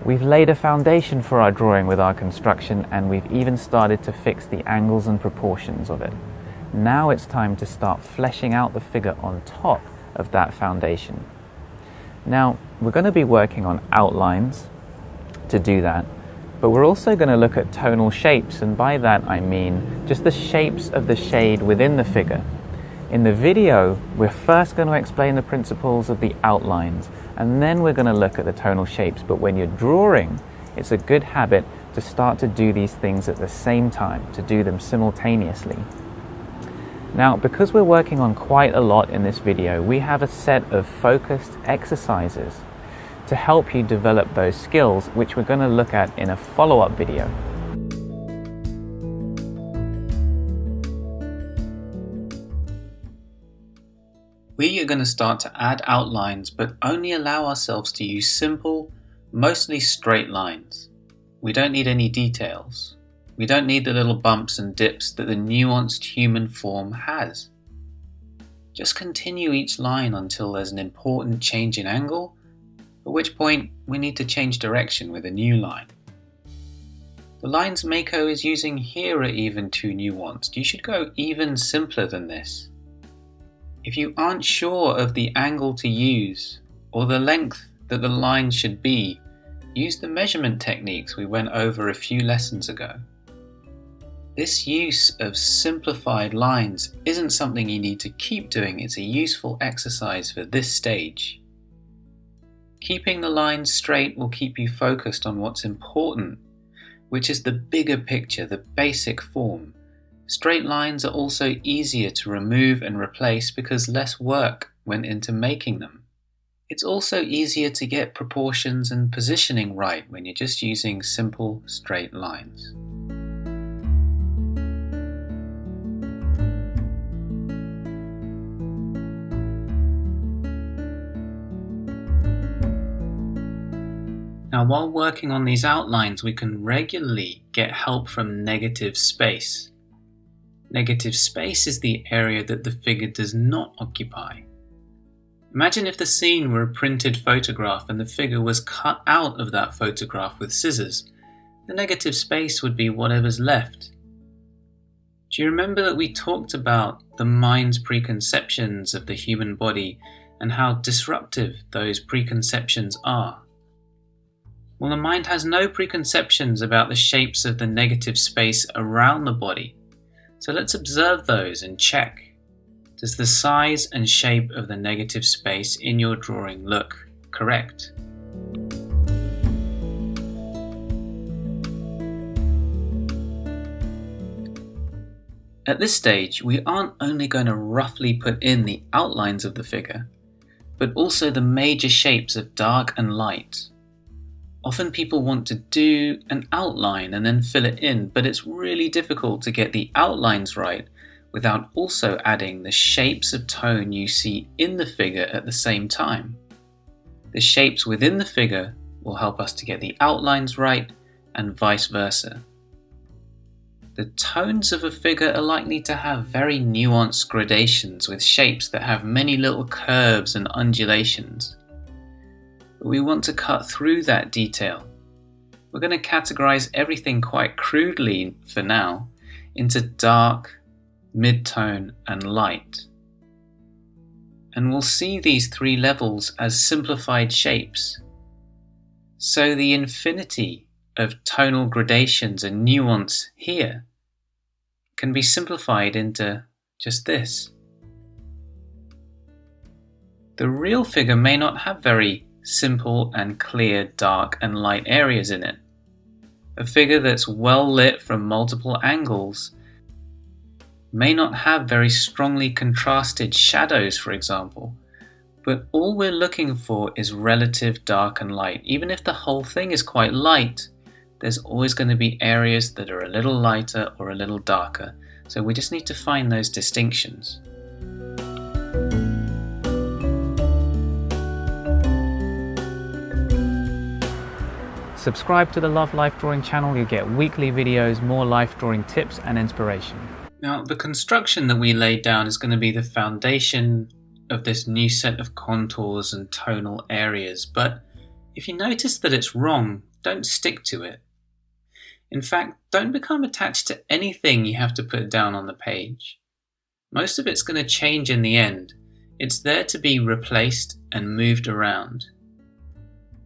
We've laid a foundation for our drawing with our construction, and we've even started to fix the angles and proportions of it. Now it's time to start fleshing out the figure on top of that foundation. Now, we're going to be working on outlines to do that, but we're also going to look at tonal shapes, and by that I mean just the shapes of the shade within the figure. In the video, we're first going to explain the principles of the outlines, and then we're going to look at the tonal shapes. But when you're drawing, it's a good habit to start to do these things at the same time, to do them simultaneously. Now, because we're working on quite a lot in this video, we have a set of focused exercises to help you develop those skills, which we're going to look at in a follow-up video. We are going to start to add outlines, but only allow ourselves to use simple, mostly straight lines. We don't need any details. We don't need the little bumps and dips that the nuanced human form has. Just continue each line until there's an important change in angle, at which point we need to change direction with a new line. The lines Mako is using here are even too nuanced. You should go even simpler than this. If you aren't sure of the angle to use or the length that the line should be, use the measurement techniques we went over a few lessons ago. This use of simplified lines isn't something you need to keep doing, it's a useful exercise for this stage. Keeping the lines straight will keep you focused on what's important, which is the bigger picture, the basic form. Straight lines are also easier to remove and replace because less work went into making them. It's also easier to get proportions and positioning right when you're just using simple straight lines. Now, while working on these outlines, we can regularly get help from negative space. Negative space is the area that the figure does not occupy. Imagine if the scene were a printed photograph and the figure was cut out of that photograph with scissors. The negative space would be whatever's left. Do you remember that we talked about the mind's preconceptions of the human body and how disruptive those preconceptions are? Well, the mind has no preconceptions about the shapes of the negative space around the body. So let's observe those and check. Does the size and shape of the negative space in your drawing look correct? At this stage, we aren't only going to roughly put in the outlines of the figure, but also the major shapes of dark and light. Often people want to do an outline and then fill it in, but it's really difficult to get the outlines right without also adding the shapes of tone you see in the figure at the same time. The shapes within the figure will help us to get the outlines right and vice versa. The tones of a figure are likely to have very nuanced gradations with shapes that have many little curves and undulations. But we want to cut through that detail. We're going to categorize everything quite crudely for now into dark, mid-tone, and light. And we'll see these three levels as simplified shapes. So the infinity of tonal gradations and nuance here can be simplified into just this. The real figure may not have very simple and clear dark and light areas in it. A figure that's well lit from multiple angles may not have very strongly contrasted shadows, for example, but all we're looking for is relative dark and light. Even if the whole thing is quite light, there's always going to be areas that are a little lighter or a little darker, so we just need to find those distinctions. Subscribe to the Love Life Drawing channel. You get weekly videos, more life drawing tips and inspiration. Now, the construction that we laid down is going to be the foundation of this new set of contours and tonal areas. But if you notice that it's wrong, don't stick to it. In fact, don't become attached to anything you have to put down on the page. Most of it's going to change in the end. It's there to be replaced and moved around.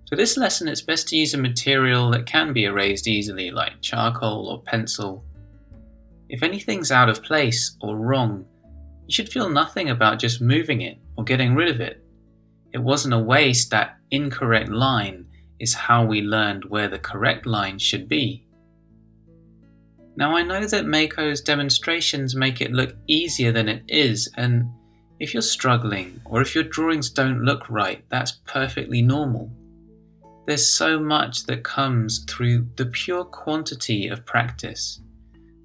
For this lesson, it's best to use a material that can be erased easily, like charcoal or pencil. If anything's out of place or wrong, you should feel nothing about just moving it or getting rid of it. It wasn't a waste. That incorrect line is how we learned where the correct line should be. Now, I know that Mako's demonstrations make it look easier than it is, and if you're struggling or if your drawings don't look right, that's perfectly normal. There's so much that comes through the pure quantity of practice.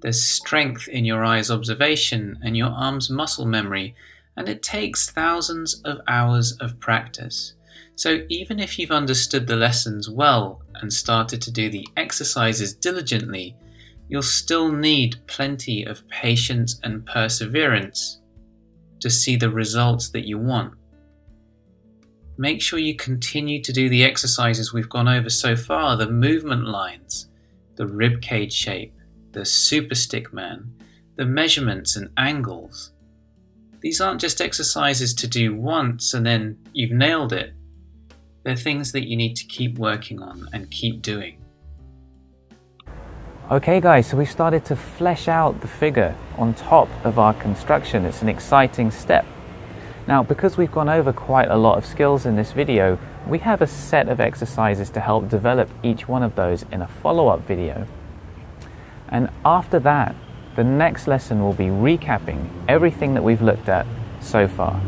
There's strength in your eye's observation and your arm's muscle memory, and it takes thousands of hours of practice. So even if you've understood the lessons well and started to do the exercises diligently, you'll still need plenty of patience and perseverance to see the results that you want. Make sure you continue to do the exercises we've gone over so far, the movement lines, the ribcage shape, the super stick man, the measurements and angles. These aren't just exercises to do once and then you've nailed it. They're things that you need to keep working on and keep doing. Okay guys, so we started to flesh out the figure on top of our construction. It's an exciting step. Now, because we've gone over quite a lot of skills in this video, we have a set of exercises to help develop each one of those in a follow-up video. And after that, the next lesson will be recapping everything that we've looked at so far.